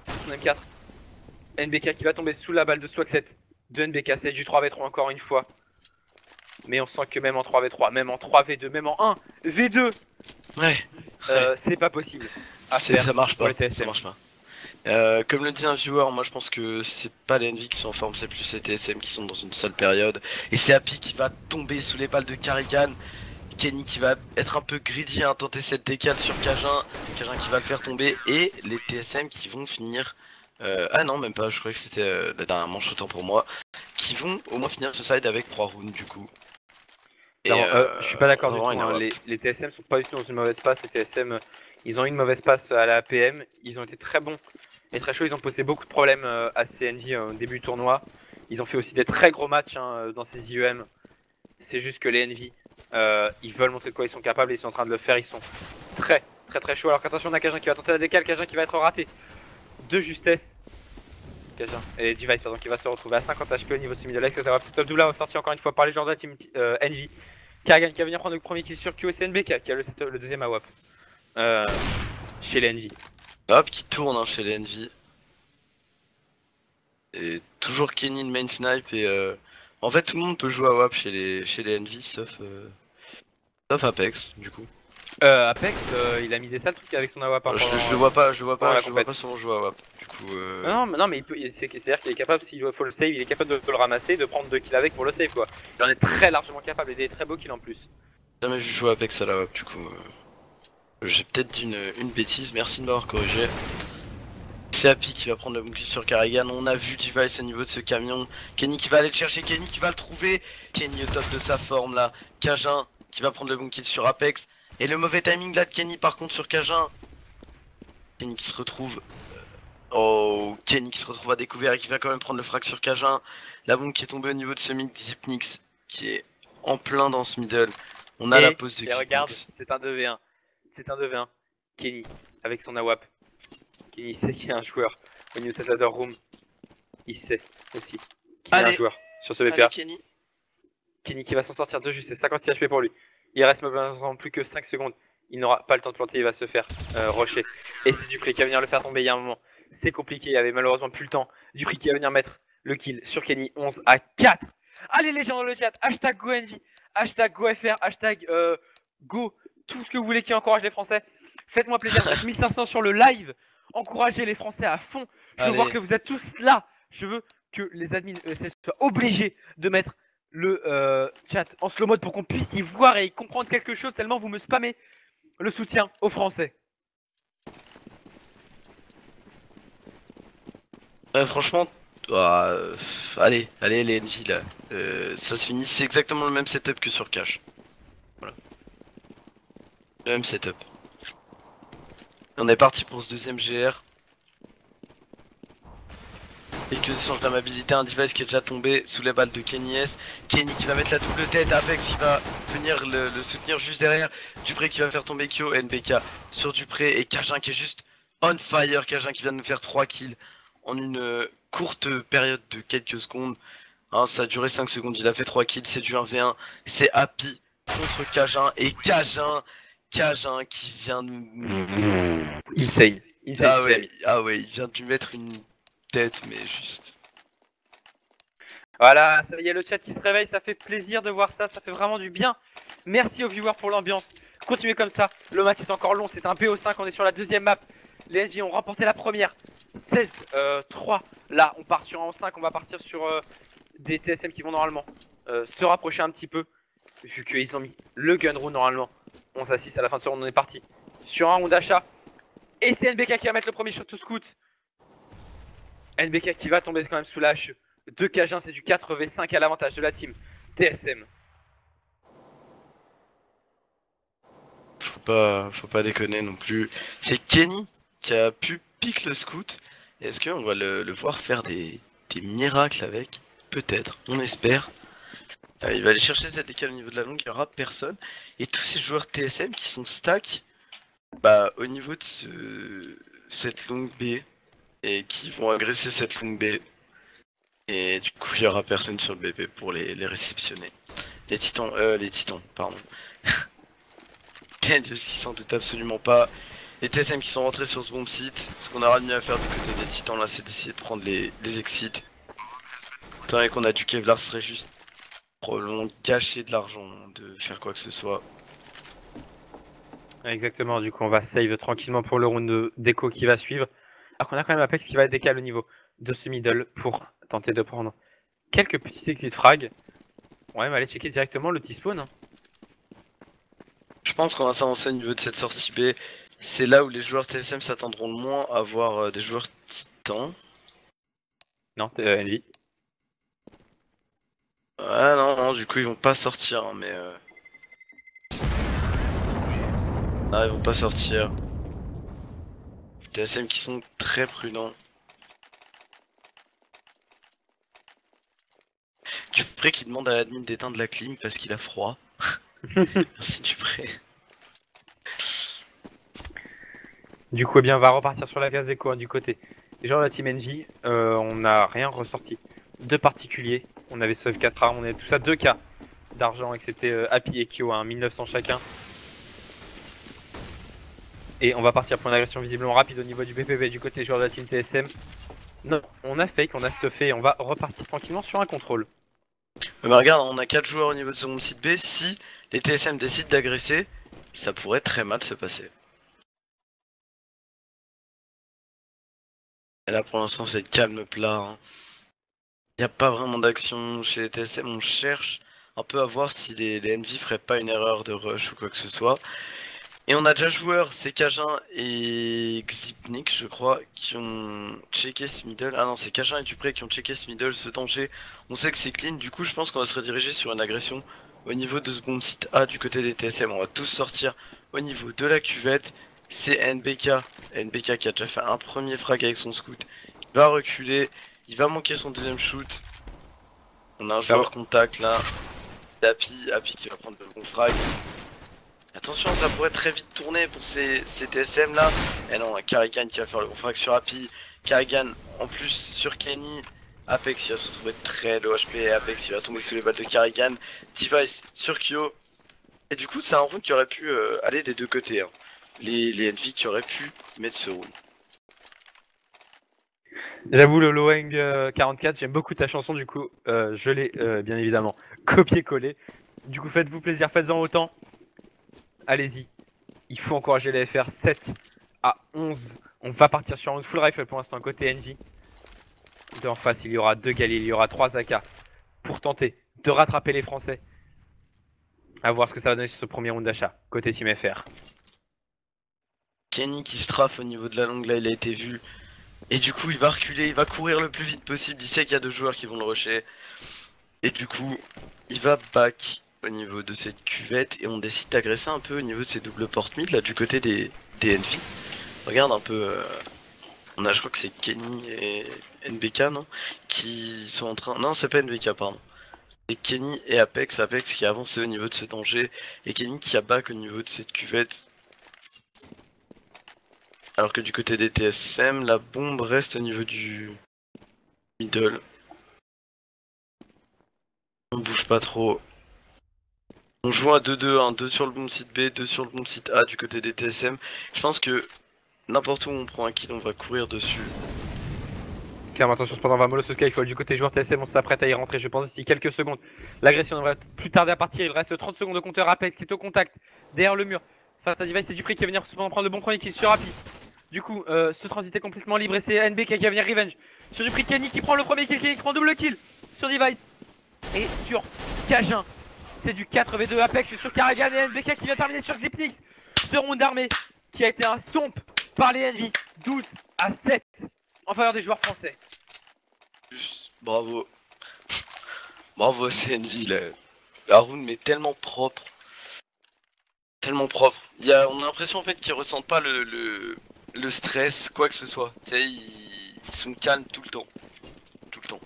son M4. NBK qui va tomber sous la balle de Swag7 de NBK. C'est du 3v3 encore une fois. Mais on sent que même en 3v3, même en 3v2, même en 1v2, Ouais. c'est pas possible. Ça marche pour pas. les TSM. Ça marche pas. Comme le dit un viewer, moi je pense que c'est pas les Envy qui sont en forme, c'est plus les TSM qui sont dans une sale période. Et c'est Happy qui va tomber sous les balles de Karrigan. Kenny qui va être un peu greedy, hein, tenter cette décale sur Cajun. Cajun qui va le faire tomber. Et les TSM qui vont finir. Ah non, même pas, je croyais que c'était la dernière manche, autant pour moi. Qui vont au moins finir ce side avec 3 rounds du coup. Non, je suis pas d'accord du tout. vraiment, Les TSM sont pas du tout dans une mauvaise passe. Les TSM, ils ont eu une mauvaise passe à la APM. Ils ont été très bons et très chauds. Ils ont posé beaucoup de problèmes à CNJ au début du tournoi. Ils ont fait aussi des très gros matchs dans ces IEM. C'est juste que les Envy, ils veulent montrer de quoi ils sont capables et ils sont en train de le faire. Ils sont très chauds. Alors qu'attention, on a Cajun qui va tenter la décale. Cajun qui va être raté de justesse. Cajun et Device pardon, qui va se retrouver à 50 HP au niveau de ce middle. Etc. Top double là, sorti encore une fois par les joueurs de la team Envy. Karrigan qui va venir prendre le premier kill sur Q et CNBK qui a le deuxième AWP chez les Envy. Hop, qui tourne hein, chez les Envy. Et toujours Kenny le main snipe et en fait tout le monde peut jouer à WAP chez les Envy sauf Apex du coup. Apex il a mis des sales trucs avec son AWP. Je le vois pas souvent jouer à WAP du coup. Non mais c'est-à-dire qu'il est capable, s'il faut le save, il est capable de le ramasser, de prendre 2 kills avec pour le save quoi. Il en est très largement capable et des très beaux kills en plus. Jamais vu jouer à Apex à la WAP du coup. J'ai peut-être dit une bêtise, merci de m'avoir corrigé. C'est Happy qui va prendre le bouclier sur Karrigan, on a vu Device au niveau de ce camion. Kenny qui va aller le chercher, Kenny qui va le trouver. Kenny au top de sa forme là. Cajun qui va prendre le bon kill sur Apex. Et le mauvais timing là de Kenny par contre sur Cajun. Kenny qui se retrouve... Oh, Kenny qui se retrouve à découvert et qui va quand même prendre le frag sur Cajun. La bombe qui est tombée au niveau de ce mid Zipnix qui est en plein dans ce middle. On a la pause de et regarde, Zipnix. c'est un 2v1. C'est un 2v1. Kenny avec son AWP. Kenny sait qu'il y a un joueur au niveau de cette ladder room. Il sait aussi qu'il y a un joueur sur ce BPA. Kenny. Kenny qui va s'en sortir de juste 56 HP pour lui. Il reste maintenant plus que 5 secondes. Il n'aura pas le temps de planter, il va se faire rusher. Et c'est Dupré qui va venir le faire tomber il y a un moment. C'est compliqué, il avait malheureusement plus le temps. Dupré qui va venir mettre le kill sur Kenny, 11 à 4. Allez les gens dans le chat, hashtag GoEnvy, hashtag GoFR, hashtag Go, tout ce que vous voulez qui encourage les Français. Faites-moi plaisir, 1500 sur le live. Encouragez les Français à fond. Je veux voir que vous êtes tous là. Je veux que les admins ESS soient obligés de mettre le chat en slow mode pour qu'on puisse y voir et y comprendre quelque chose tellement vous me spammez le soutien aux Français. Franchement, allez les Envy là, ça se finit, c'est exactement le même setup que sur Cash. Voilà. Le même setup. On est parti pour ce deuxième GR. Quelques échanges d'amabilité, un Device qui est déjà tombé sous les balles de Kenny S. Kenny qui va mettre la double tête, Apex qui va venir le soutenir juste derrière. Dupré qui va faire tomber Kyo, NBK sur Dupré et Cajun qui est juste on fire. Cajun qui vient de nous faire 3 kills en une courte période de quelques secondes. Hein, ça a duré 5 secondes, il a fait 3 kills, c'est du 1v1. C'est Happy contre Cajun et Cajun qui vient nous... Insane. Ah ouais, il vient de lui mettre une tête, mais juste... Voilà, ça y est, le chat qui se réveille, ça fait plaisir de voir ça, ça fait vraiment du bien. Merci aux viewers pour l'ambiance. Continuez comme ça, le match est encore long, c'est un BO5, on est sur la deuxième map. Les SG ont remporté la première, 16-3. Là, on part sur un 5, on va partir sur des TSM qui vont normalement se rapprocher un petit peu. Vu qu'ils ont mis le gun round normalement. 11 à 6 à la fin de ce round, on est parti sur un round d'achat. Et c'est NBK qui va mettre le premier shot au scout. NBK qui va tomber quand même sous la hache de Cajun, c'est du 4v5 à l'avantage de la team TSM. Faut pas déconner non plus. C'est Kenny qui a pu pique le scout Est-ce qu'on va le voir faire des miracles avec? Peut-être, on espère. Il va aller chercher cette décale au niveau de la longue, il n'y aura personne. Et tous ces joueurs TSM qui sont stack bah, au niveau de cette longue B. Et qui vont agresser cette longue B. Et du coup, il n'y aura personne sur le BP pour les réceptionner. Les titans, pardon. Dieu, qui s'en doutent absolument pas. Les TSM qui sont rentrés sur ce bomb site. Ce qu'on aura de mieux à faire du côté des titans là, c'est d'essayer de prendre les exits. Étant donné qu'on a du Kevlar, ce serait juste probablement gâcher de l'argent de faire quoi que ce soit. Exactement, du coup on va save tranquillement pour le round d'écho qui va suivre. Alors qu'on a quand même Apex qui va décaler au niveau de ce middle pour tenter de prendre quelques petits exit frags. On va même aller checker directement le T-spawn. Hein. Je pense qu'on va s'avancer au niveau de cette sortie B. C'est là où les joueurs TSM s'attendront le moins à voir des joueurs titans. Non, Envy. Ah non, du coup ils vont pas sortir, hein, mais ah, ils vont pas sortir. TSM qui sont très prudents. Dupré qui demande à l'admin d'éteindre la clim parce qu'il a froid. Merci Dupré. Du coup, eh bien, on va repartir sur la case écho hein, du côté des joueurs de la team Envy. On n'a rien ressorti de particulier. On avait sauve 4 armes, on est tous à 2K d'argent, excepté Happy et Kyo, hein, 1900 chacun. Et on va partir pour une agression visiblement rapide au niveau du BPB du côté des joueurs de la team TSM. Non, on a fake, on a stuffé et on va repartir tranquillement sur un contrôle. Mais regarde, on a 4 joueurs au niveau de ce site B. Si les TSM décident d'agresser, ça pourrait très mal se passer. Et là pour l'instant c'est calme plat. Hein. Il n'y a pas vraiment d'action chez les TSM, on cherche un peu à voir si les Envy feraient pas une erreur de rush ou quoi que ce soit. Et on a déjà joueurs, c'est Cajun et Xipnik je crois, qui ont checké ce middle. Ah non, c'est Cajun et Dupré qui ont checké ce middle, ce danger. On sait que c'est clean, du coup je pense qu'on va se rediriger sur une agression au niveau de ce bomb site A du côté des TSM. On va tous sortir au niveau de la cuvette. C'est NBK qui a déjà fait un premier frag avec son scout. Il va reculer, il va manquer son deuxième shoot. On a un joueur contact là. Happy qui va prendre le bon frag. Attention, ça pourrait très vite tourner pour ces TSM là. Et non, Karrigan qui va faire le bon frag sur Happy. Karrigan en plus sur Kenny. Apex il va se retrouver très low HP et Apex il va tomber sous les balles de Karrigan. Device sur Kyo. Et du coup c'est un round qui aurait pu aller des deux côtés. Hein. Les Envy qui auraient pu mettre ce round. J'avoue le Loweng 44, j'aime beaucoup ta chanson du coup, je l'ai bien évidemment copié-collé. Du coup faites-vous plaisir, faites-en autant. Allez-y, il faut encourager les FR 7 à 11. On va partir sur une full rifle pour l'instant côté Envy. En face il y aura 2 Galil, il y aura 3 AK pour tenter de rattraper les Français. À voir ce que ça va donner sur ce premier round d'achat côté Team FR. Kenny qui strafe au niveau de la longue là, il a été vu. Et du coup il va reculer, il va courir le plus vite possible, il sait qu'il y a 2 joueurs qui vont le rusher. Et du coup il va back au niveau de cette cuvette et on décide d'agresser un peu au niveau de ces doubles portes mid là du côté des Envy. Regarde un peu, on a je crois que c'est Kenny et NBK non qui sont en train, non c'est pas NBK pardon. Et Kenny et Apex qui a avancé au niveau de ce danger et Kenny qui a back au niveau de cette cuvette. Alors que du côté des TSM, la bombe reste au niveau du middle. On bouge pas trop. On joue à 2-2, hein, 2 sur le bomb site B, 2 sur le bomb site A du côté des TSM. Je pense que n'importe où on prend un kill, on va courir dessus. Clairement attention cependant on va mollo ce Skyfall du côté joueur TSM, on s'apprête à y rentrer je pense d'ici quelques secondes. L'agression devrait plus tarder à partir, il reste 30 secondes de compteur. Apex qui est au contact derrière le mur. Face à Device, c'est Dupré qui va venir cependant prendre le bon premier kill sur Happy. Du coup, ce transit est complètement libre et c'est NBK qui va venir revenge sur Dupré. Kenny qui prend le premier kill, Kenny qui prend double kill sur Device. Et sur Cajun, c'est du 4v2 Apex sur Karrigan et NBK qui vient terminer sur Xipnix. Ce round d'armée qui a été un stomp par les Envy, 12-7 en faveur des joueurs français. Bravo. Bravo c'est Envy là. La round mais tellement propre. Tellement propre. On a l'impression en fait qu'ils ressentent pas le stress, quoi que ce soit. Tu sais, ils sont calmes tout le temps. Tout le temps.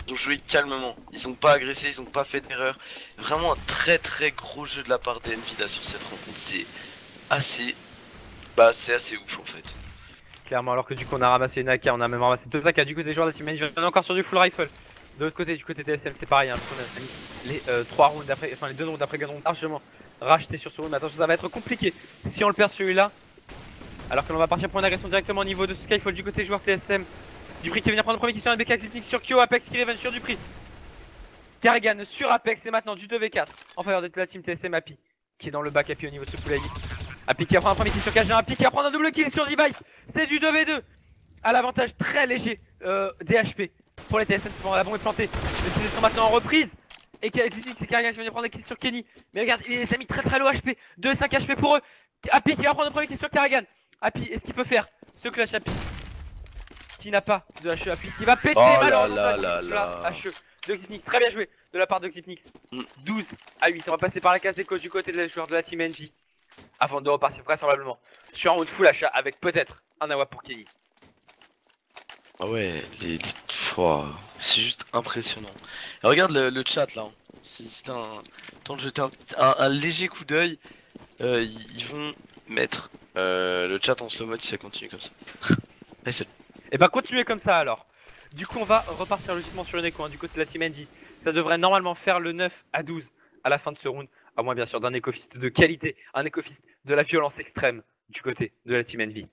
Ils ont joué calmement, ils ont pas agressé, ils ont pas fait d'erreur. Vraiment un très très gros jeu de la part d'Envy là sur cette rencontre. C'est assez... Bah c'est assez ouf en fait. Clairement, alors que du coup on a ramassé une AK, on a même ramassé 2 AK du côté des joueurs de la team Envy. On est encore sur du full rifle. De l'autre côté, du côté TSM, c'est pareil, hein, parce qu'on a mis les 3 rounds après, enfin les 2 rounds après Gazon largement racheté sur ce round. Mais attention, ça va être compliqué si on le perd celui-là. Alors que l'on va partir pour une agression directement au niveau de Skyfall du côté joueur TSM. Dupri qui vient prendre le premier qui sur un BK, Xipnik sur Kyo, Apex qui revient sur Dupri. Karrigan sur Apex et maintenant du 2v4 en faveur de la team TSM. Happy qui est dans le back, Happy au niveau de ce pool. Happy qui va prendre un premier kill sur Kajin, Happy qui va prendre un double kill sur Device. C'est du 2v2 à l'avantage très léger des HP pour les TSM. La bombe est plantée, les sont maintenant en reprise. Et c'est Karrigan qui vient prendre des kills sur Kenny. Mais regarde, il les a mis très très low HP, 2 et 5 HP pour eux. Happy qui va prendre le premier kill sur Karrigan. Happy, est-ce qu'il peut faire ce clutch Happy qui n'a pas de HE? Happy qui va péter malheureusement HE de Xipnix, très bien joué de la part de Xipnix. 12 à 8, on va passer par la case écho du côté des joueurs de la team Envy avant de repartir vraisemblablement sur un round full achat avec peut-être un AWP pour Kenny. Ah ouais, c'est juste impressionnant. Et regarde le chat là, si c'est temps de jeter un léger coup d'œil, ils vont mettre le chat en slow mode si ça continue comme ça. Et bah continuez comme ça alors. Du coup on va repartir logiquement sur une écho hein, du côté de la team Envy. Ça devrait normalement faire le 9 à 12 à la fin de ce round. À moins bien sûr d'un écofist de qualité, un écofist de la violence extrême du côté de la team Envy.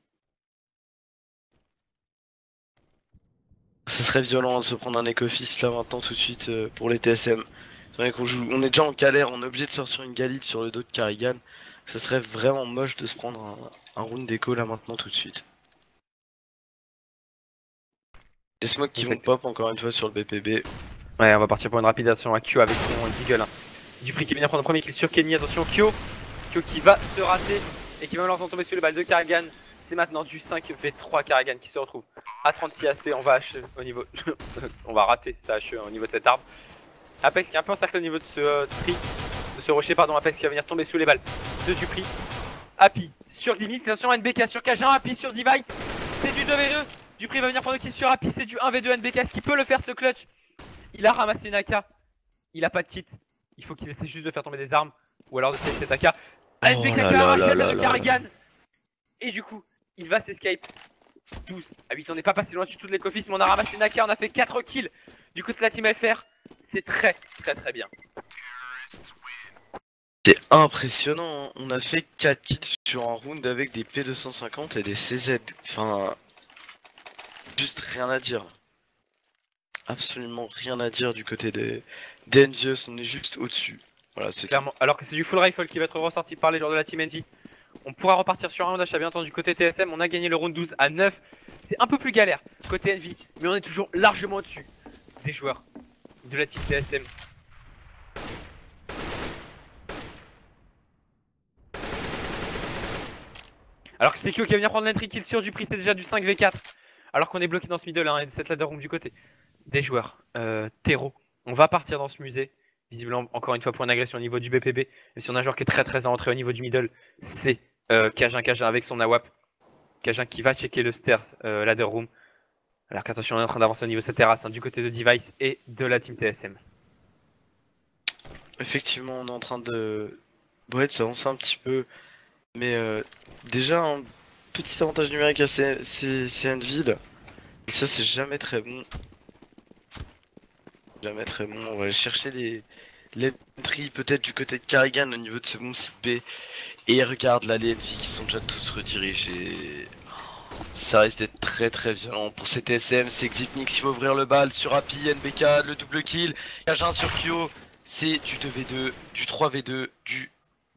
Ce serait violent de se prendre un écofist là maintenant tout de suite pour les TSM. C'est vrai on est déjà en galère, on est obligé de sortir une galide sur le dos de Karrigan. Ça serait vraiment moche de se prendre un round d'écho là maintenant tout de suite. Les smokes qui vont pop encore une fois sur le BPB. Ouais, on va partir pour une rapide action à Kyo avec son Deagle. Hein. Dupri qui vient prendre le premier kill sur Kenny. Attention, Kyo qui va se rater et qui va malheureusement tomber sur les balles de Karrigan. C'est maintenant du 5v3 Karrigan qui se retrouve à 36 HP. On va HE au niveau. On va rater sa HE au niveau de cet arbre. Apex qui est un peu encerclé au niveau de ce tri. De ce rocher, pardon. Apex qui va venir tomber sous les balles de Dupri. Happy sur Ximix. Attention, NBK sur Kajin. Happy sur Device. C'est du 2v2. Dupri va venir prendre le kill sur Happy, c'est du 1v2 NBK, est-ce qu'il peut le faire ce clutch? Il a ramassé une AK, il a pas de kit, il faut qu'il essaie juste de faire tomber des armes, ou alors de save cette AK. NBK qui a arraché la de Karrigan. Et du coup, il va s'escape. 12 à 8, on n'est pas passé loin du tout de l'écofist, mais on a ramassé une AK, on a fait 4 kills du côté de la team FR. C'est très bien. C'est impressionnant, hein. On a fait 4 kills sur un round avec des P250 et des CZ. Enfin... Juste rien à dire. Absolument rien à dire du côté des Envious, on est juste au-dessus. Voilà, c'est clairement. Tout. Alors que c'est du full rifle qui va être ressorti par les joueurs de la team Envy. On pourra repartir sur un round d'achat bien entendu côté TSM. On a gagné le round 12 à 9. C'est un peu plus galère côté Envy, mais on est toujours largement au-dessus des joueurs de la team TSM. Alors que c'est Kyo qui va venir prendre l'entry kill sur du prix, c'est déjà du 5v4. Alors qu'on est bloqué dans ce middle hein, et cette ladder room du côté des joueurs terreau. On va partir dans ce musée. Visiblement encore une fois pour une agression au niveau du BPB. Même si on a un joueur qui est très entré au niveau du middle, c'est Kajin avec son AWP. Kajin qui va checker le stairs ladder room. Alors qu'attention, on est en train d'avancer au niveau de cette terrasse hein, du côté de Device et de la team TSM. Effectivement, on est en train de s'avancer un petit peu. Mais déjà un petit avantage numérique à CNville. Et ça c'est jamais très bon. Jamais très bon. On va aller chercher l'entry peut-être du côté de Karrigan au niveau de ce bon site B. Et regarde là les ennemis qui sont déjà tous redirigés. Ça risque d'être très violent pour ces TSM. C'est Xipnik qui va ouvrir le bal sur Happy, NBK, le double kill. Kajin sur Kyo. C'est du 2v2, du 3v2, du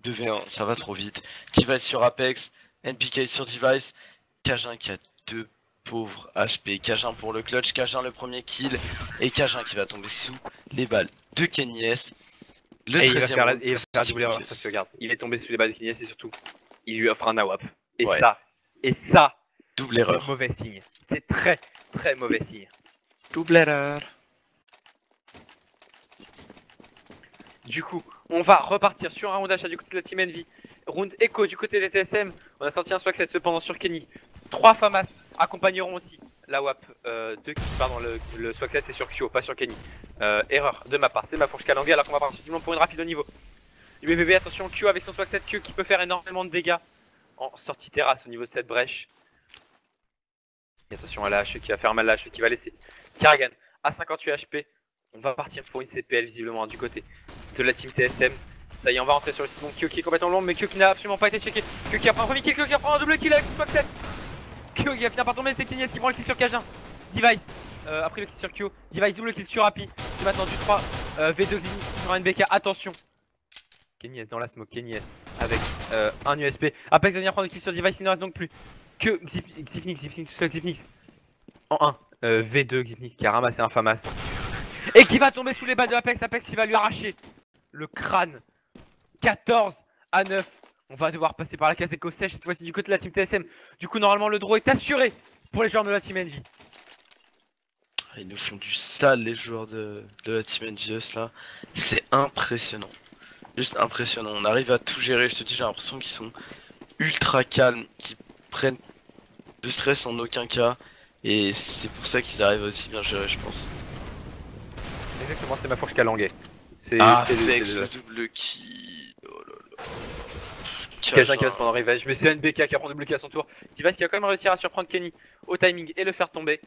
2v1. Ça va trop vite. Device sur Apex. NPK sur Device. Kajin qui a 2 pauvres HP. Kajin pour le clutch. Kajin le premier kill. Et Kajin qui va tomber sous les balles de Kenny S. Le 13e round, il va faire doubler parce que regarde, il est tombé sous les balles de Kenny S et surtout, il lui offre un AWP. Et ouais. ça, double erreur. C'est mauvais signe. C'est très mauvais signe. Double erreur. Du coup, on va repartir sur un round d'achat du côté de la Team Envy. Round Echo du côté des TSM. On a sorti un swag set cependant sur Kenny. 3 FAMAS accompagneront aussi la WAP pardon, le Swaxet c'est sur Kyo, pas sur Kenny. Erreur de ma part, c'est ma fourche calanguée alors qu'on va partir effectivement pour une rapide au niveau. UBB, attention, Kyo avec son Swaxet, Kyo qui peut faire énormément de dégâts en sortie terrasse au niveau de cette brèche. Et attention à la hache qui va faire mal, la hache qui va laisser Karrigan à 58 HP. On va partir pour une CPL visiblement du côté de la team TSM. Ça y est, on va rentrer sur le site. Kyo qui est complètement long, mais Kyo qui n'a absolument pas été checké. Kyo qui a pris un premier kill, Kyo qui a pris un double kill avec son Swaxet. Kyo qui va finir par tomber, c'est Kenny qui prend le kill sur Kajin. Device a pris le kill sur Kyo. Device double kill sur Happy. C'est maintenant du 3 V2 sur un NBK. Attention. Kenny S dans la smoke, Kenny S avec un USP. Apex va venir prendre le kill sur Device, il ne reste donc plus que Xipnix tout seul, Xipnix en 1. V2 Xipnix qui a ramassé un Famas. Et qui va tomber sous les balles de Apex. Apex qui va lui arracher le crâne. 14-9. On va devoir passer par la case éco sèche cette fois-ci du côté de la team TSM. Du coup normalement le draw est assuré pour les joueurs de la team Envy. Ils nous font du sale les joueurs de la team NGS là. C'est impressionnant. Juste impressionnant. On arrive à tout gérer. Je te dis, j'ai l'impression qu'ils sont ultra calmes, qu'ils prennent de stress en aucun cas. Et c'est pour ça qu'ils arrivent à aussi bien gérer, je pense. Exactement, c'est ma fourche calanguée. C'est le double kill. Oh là là. Kajin qui va se prendre en revenge, mais c'est NBK qui a pris double kill à son tour. Device qui va quand même réussir à surprendre Kenny au timing et le faire tomber.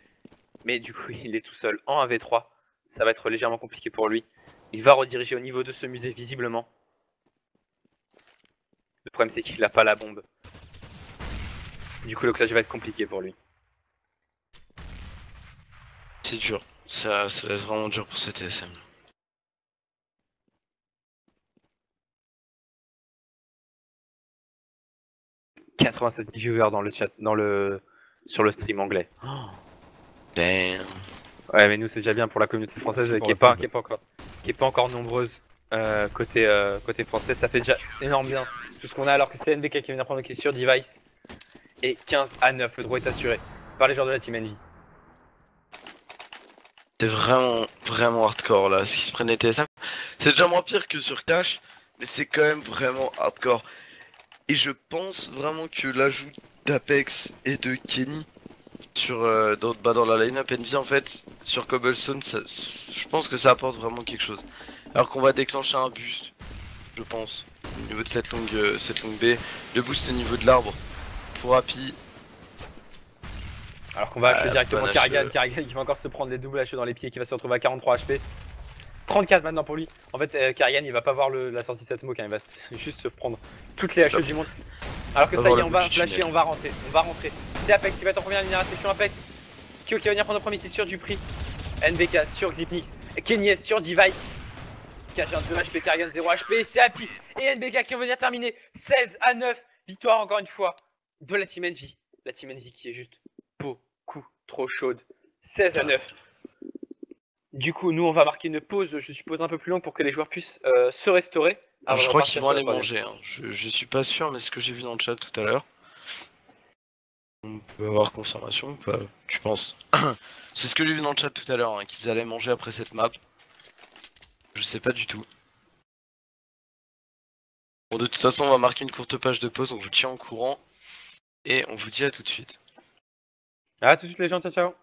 Mais du coup, il est tout seul en 1v3. Ça va être légèrement compliqué pour lui. Il va rediriger au niveau de ce musée visiblement. Le problème c'est qu'il n'a pas la bombe. Du coup le clash va être compliqué pour lui. C'est dur, ça laisse vraiment dur pour ce TSM. « 87 000 viewers dans le chat, sur le stream anglais. Oh. Damn. Ouais mais nous c'est déjà bien pour la communauté française qui est pas encore nombreuse côté français. Ça fait déjà énorme bien tout ce qu'on a alors que c'est NBK qui vient d'apprendre qui est sur Device. Et 15-9, le draw est assuré par les joueurs de la team Envy. C'est vraiment hardcore là, ce qui se prennent les TSM. C'est déjà moins pire que sur Clash, mais c'est quand même vraiment hardcore. Et je pense vraiment que l'ajout d'Apex et de Kenny sur dans la line-up Envy en fait, sur Cobblestone, je pense que ça apporte vraiment quelque chose. Alors qu'on va déclencher un boost, je pense, au niveau de cette longue B, le boost au niveau de l'arbre pour Happy. Alors qu'on va acheter directement Karrigan qui va encore se prendre les doubles HE dans les pieds, qui va se retrouver à 43 HP. 34 maintenant pour lui. En fait, Karrigan il va pas voir la sortie de cette smoke, hein. Il va juste se prendre toutes les HE du monde. Alors que ça y est, on va flasher, on va rentrer. C'est Apex qui va être en première ligne à session. Apex. Kyo qui va venir prendre le premier kill sur Dupri. NBK sur Xipnix. Kenny S sur Device. Kajin 2 HP, Karrigan 0 HP. C'est Happy et NBK qui vont venir terminer 16-9. Victoire encore une fois de la team Envy. La team Envy qui est juste beaucoup trop chaude. 16-9. Du coup, nous on va marquer une pause, je suppose un peu plus longue pour que les joueurs puissent se restaurer. Je crois qu'ils vont aller manger, hein. Je suis pas sûr, mais ce que j'ai vu dans le chat tout à l'heure. On peut avoir confirmation ou pas, tu penses? C'est ce que j'ai vu dans le chat tout à l'heure, hein, qu'ils allaient manger après cette map. Je sais pas du tout. Bon, de toute façon, on va marquer une courte page de pause, on vous tient au courant. Et on vous dit à tout de suite. À tout de suite les gens, ciao ciao.